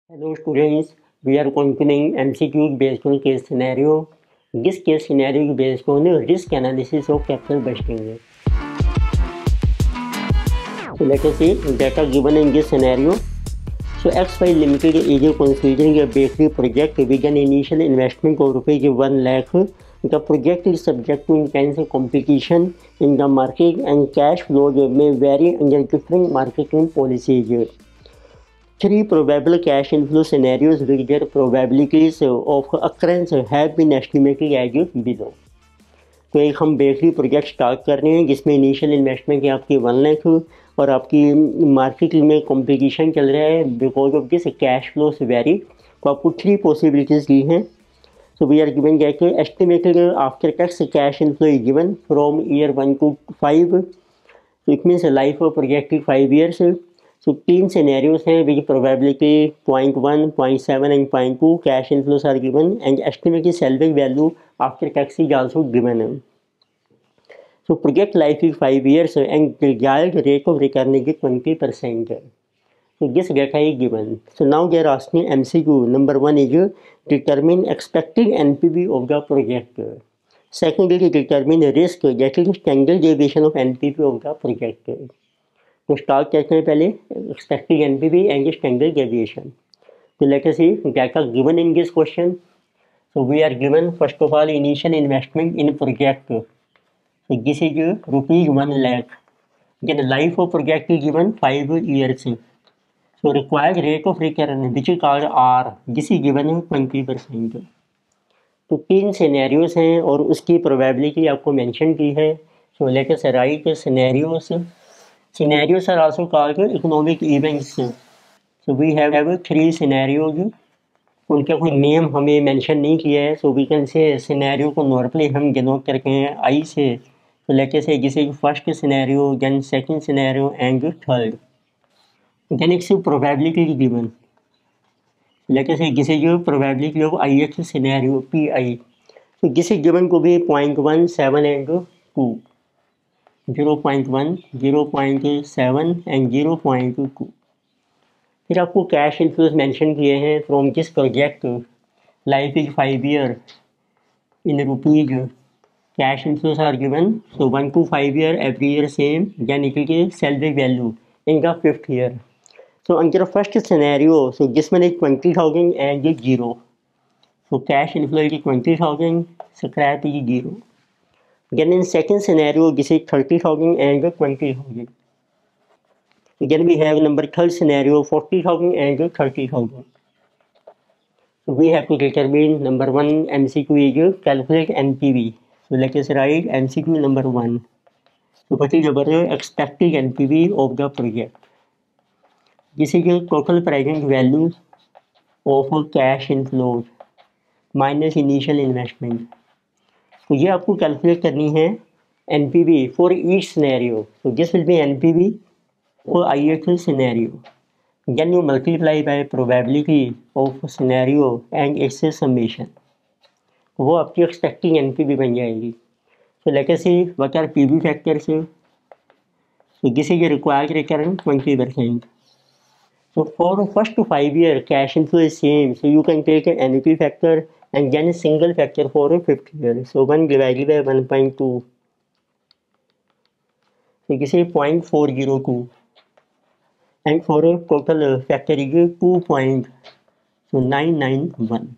Hello students, we are continuing MCQ based on case scenario. This case scenario is based on risk analysis of capital budgeting. So let us see data given in this scenario. So XY Limited is considering a bakery project with an initial investment of rupees 1 lakh. The project is subject to intense competition in the market and cash flows may vary under different marketing policies. Three probable cash inflow scenarios with their probabilities of occurrence have been estimated as below. तो एक हम bakery project start कर रहे हैं जिसमें initial investment है आपकी 1 लाख और आपकी मार्केट में कंपटीशन चल रहा है because of this cash flow से वेरी। तो आपको थ्री पॉसिबिलिटीज़ दी हैं। सो वी आर गिवन क्या कि estimated after tax cash inflow is given from year 1 to 5। So it means life of project is 5 years. So तीन scenarios हैं with probability 0.1, 0.7 and 0.2 cash inflows are given and estimated salvage value after tax is also given. So project life is 5 years and desired rate of return is 20%. So this data is given. So now they are asking MCQ. Number 1 is determine expected NPV of the project. Second is determine the risk, that is standard deviation of NPV of the project. तो start करते हैं पहले expected NPV and standard deviation. तो let us see data given in this question. So we are given first of all initial investment in project. So this is rupees 1 lakh। Then life of project is given 5 years। So required rate of return which is called R, this is given 20%। तो तीन scenarios हैं और उसकी probability आपको mention की है। सो let us right scenarios. Scenarios are also called economic events. So we have three scenarios. उनका कोई नेम हमें मेंशन नहीं किया है। So we can say scenario को नॉर्मली हम डिनोट करके हैं आई से। तो लेट अस से जिसे first scenario, then second scenario and third. Then its probability given. Let us say जिसे जो probability of I X scenario P I. तो जिसे गिवन को भी 0.1, 7 एंड 2। 0.1, 0.7 एंड 0.2। फिर आपको कैश इनफ्लोज मेंशन किए हैं from this project. Life is 5 year in rupees. Cash inflows are given. So 1 to 5 year every year same, यानी कि salary value in the 5th year। So under first scenario so this one is 20,000 and 0। So cash inflow is 20,000, scrap is 0। Again in second scenario this is 30,000 and 20,000. Again we have number third scenario 40,000 and 30,000. So we have to determine number 1 MCQ is calculate NPV. So let us write MCQ number 1. So what is our expected NPV of the project? This is the total present value of cash inflows minus initial investment. तो ये आपको calculate करनी है NPV for each scenario. तो this will be NPV for I X scenario. Then you multiply by probability of scenario and its summation. वो आपकी expecting NPV बन जाएगी। तो let us see what are PV factors. तो this is required return 20%। So for first 5 year cash inflow is same, so you can take an NP factor and then a single factor for a 5th year. So 1 divided by 1.2. So you say 0.402 and for a total factor is 2.991.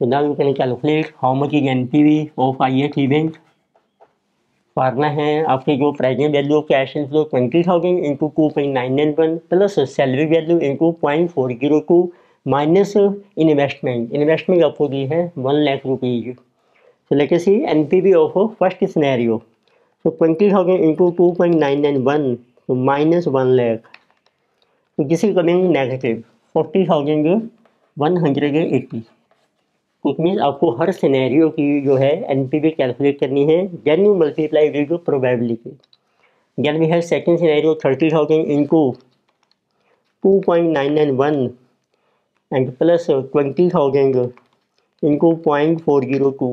So now you can calculate how much is NPV of IH event. फारना है आपके जो present value of cash inflow 20,000 into 2.991 plus salary value into 0.402 minus investment आपको दी है 1 lakh rupees. तो let us see NPV of first scenario. तो 20,000 into 2.991 तो माइनस 1 लाख। तो this is coming negative 40,180। It means आपको हर सिनेरियो की जो है एनपीवी कैलकुलेट करनी है। Then you multiply with probability. Then we have second scenario 30,000 into 2.991 and plus 20,000 into 0.402।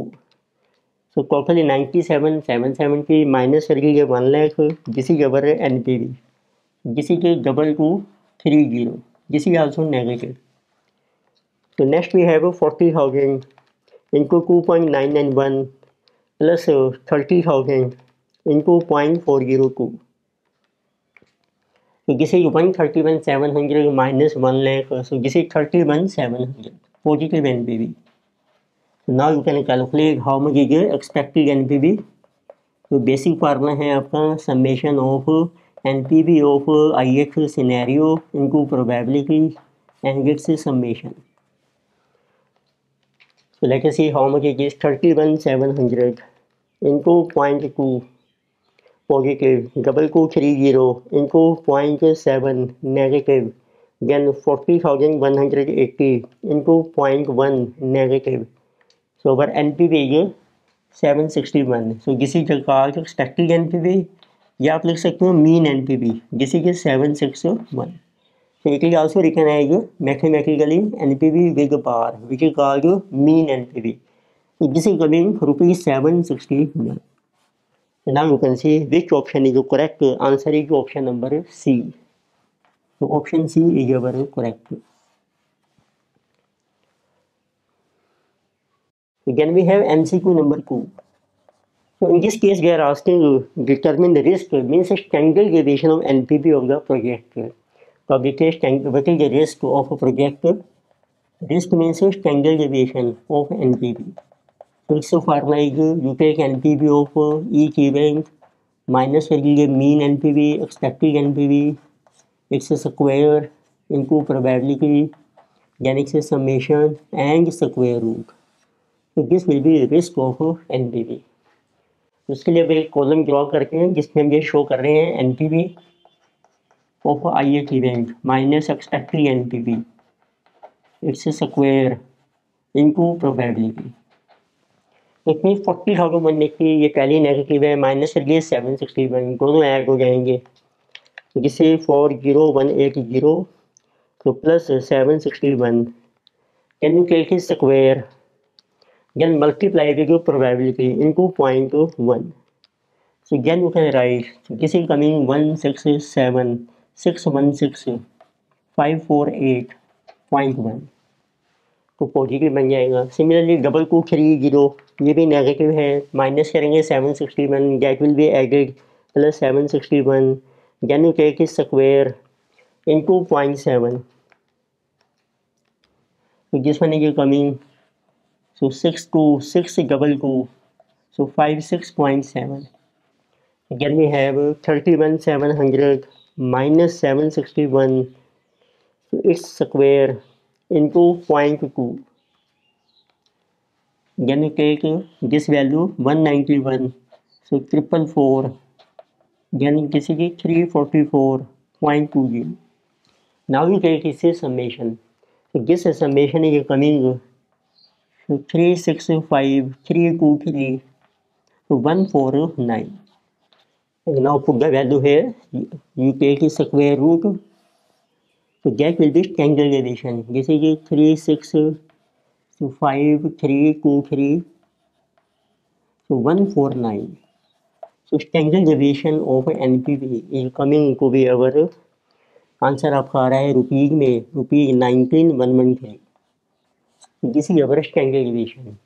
So totally 97,770 minus करिए 1 lakh. This is our NPV. This is double 230। This is also negative. So next we have 40,000 into 2.991 plus 30,000 into 0.402. So this is 131,700 minus 1 lakh. So this is 31,700 positive NPV. So now you can calculate how much is your expected NPV. तो basic formula है आपका summation of NPV of I X scenario into probability and gets summation. So let us see how much it is. 31,700 into 0.2 positive, 2230 into 0.7 negative, then 40,180 into 0.1 negative. So our NPV is 761. So this is the called expected NPV, या आप लिख सकते हो mean NPV. This is 761. So it is also recognized mathematically NPV with bar, which is called mean NPV. So this is coming rupees 761. So now you can see which option is the correct answer is option number C. So option C is our correct. Again we have MCQ number 2. So in this case we are asking determine the risk, means standard deviation of NPV of the project. So what is the risk of a project? Risk means standard deviation of NPV. So it's so far like you take NPV of each event minus mean NPV, expected NPV, it's a square into probability, then it's a summation and square root. So this will be risk of NPV. उसके लिए एक column draw करते हैं जिसमें हम ये show कर रहे हैं NPV of ith event minus expected NPV, it's a square into probability. इसमें 40,180 ये पहली नेगेटिव है, माइनस कर लिए 761, दोनों ऐड हो जाएंगे. जिसे 40180 तो plus 761 can you take it square then multiply with your probability into 0.1. So again you can write, so this is coming 167 616 548.1. तो पॉजिटिव बन जाएगा. सिमिलरली 2230 ये भी नेगेटिव है, माइनस करेंगे 761, that will be added plus 761, then you take it square into 0.7. so this one is coming so 62622 so 56.7. again we have 31,700 minus 761 so its square into 0.2. then we take this value 191 so 444, then this is 344.20. now we take its summation. so this summation is coming so 365 323 so 149. and now put the value here, you take the square root, so that will be standard deviation. This is 365 323 so 149. so standard deviation of NPV is coming to be our answer आपका आ रहा है rupees में ₹19,113. This is our standard division.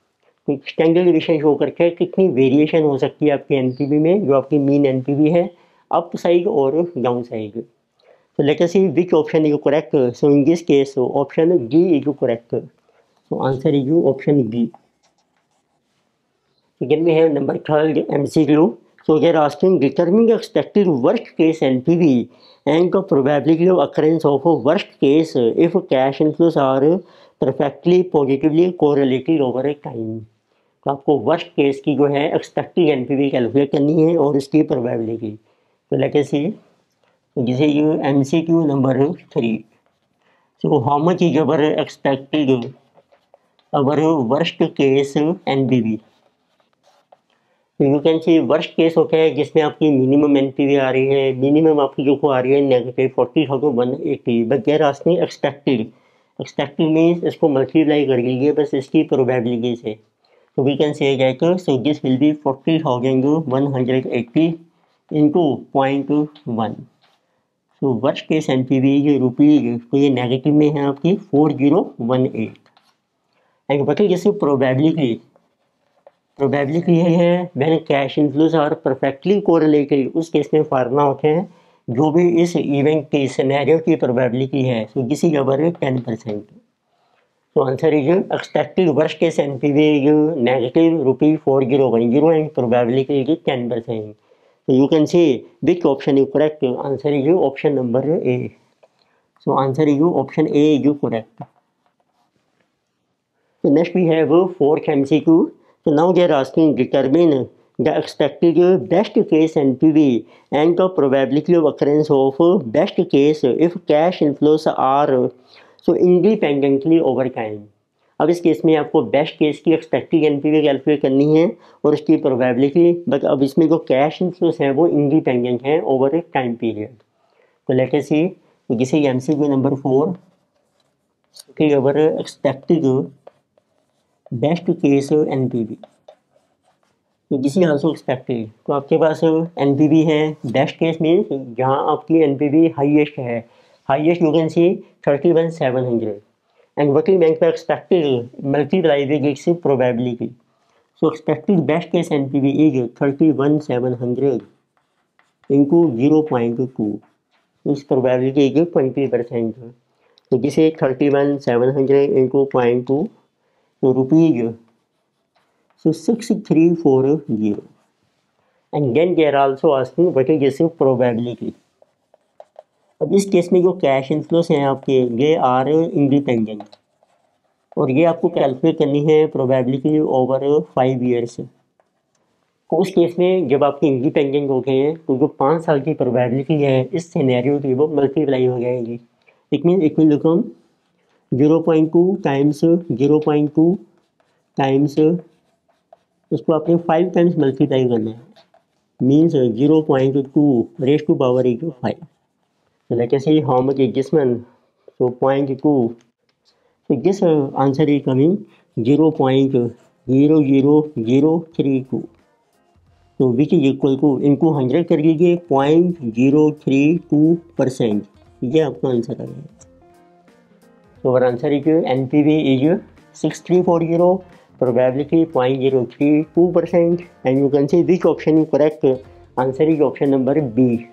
तो standard division show करके कितनी variation हो सकती है आपके एनपीवी में, जो आपकी मीन एनपीवी है, अप साइड और down side. So let us see which option is correct. So in this case option D is correct. So answer is option B. Again we have number 3rd MCQ. So they are asking determine the expected worst case NPV and the probability of occurrence of a worst case if cash inflows are perfectly positively correlated over a time. तो आपको worst case की जो है expected NPV calculate करनी है और इसकी probability. तो let us see this is MCQ number 3. So how much is our expected our worst case NPV. You can see worst case होता है जिसमें आपकी मिनिमम एनपीवी आ रही है, मिनिमम आपकी जो आ रही है negative 40,180, but they're asking expected. Expected means इसको मल्टीप्लाई कर लीजिए बस इसकी प्रोबेबिलिटी से. तो we can say that so this will be 40,180 into 0.1. So worst case NPV ये रुपीज तो ये नेगेटिव में है आपकी 4018. And what is probability? Probability ये है when cash inflows are perfectly correlated, उस केस में फार्मूला होते हैं जो भी इस इवेंट की सिनेरियो की प्रोबेबिलिटी है, सो this is our 10%. So answer is expected worst case NPV is negative ₹4010 and probability is 10%. So you can see which option is correct. Answer is option number A. So answer is option A is correct. So next we have fourth MCQ. So now they are asking determine the expected best case NPV and the probability of occurrence of best case if cash inflows are so independently over time. अब इस case में आपको best case की expected NPV calculate करनी है और उसकी probability, but अब इसमें जो कैश इनफ्लोस है वो इंडिपेंडेंट है ओवर ए टाइम पीरियड. तो let us see this is MCQ number 4 कि over expected best case NPV. तो दिस इज आल्सो एक्सपेक्टेड. तो आपके पास एनपीवी है, बेस्ट केस मीन्स जहाँ आपकी एनपीवी हाईएस्ट है, highest you can see 31,700 and what is meant by expected multiply with its probability. So expected best case NPV is 31,700 into 0.2. This probability is 20%. So this is 31,700 into 0.2, so rupees, so 6340. And then they are also asking what is this probability. अब इस case में जो cash inflows हैं आपके ये are independent और ये आपको कैलकुलेट करनी है प्रोबेबिलिटी ओवर 5 ईयर्स. तो उस केस में जब आपके इंडिपेंडेंट हो गए हैं तो जो 5 साल की प्रोबेबिलिटी है इस सिनेरियो की वो मल्टीप्लाई हो जाएगी. It mean it will become 0.2 times 0.2 times इसको आपने 5 टाइम्स मल्टीप्लाई करना है, means 0.2 raise to power 5. So let us see how much is this one. So 0.2. So this answer is coming 0.00032. So which is equal to इनको 100 कर लीजिए 0.032%. ये आपका answer आ गया. So our answer is NPV is 6340, probability 0.032%, and you can see which option is correct. Answer is option number B.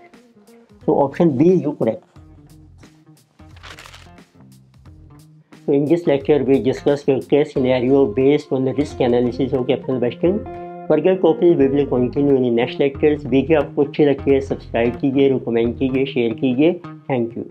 So option B is correct. So in this lecture we discussed a case scenario based on the risk analysis of capital investing. Further topics we will continue in the next lectures. Video आपको अच्छी लगी है subscribe कीजिए, comment कीजिए, share कीजिए. Thank you.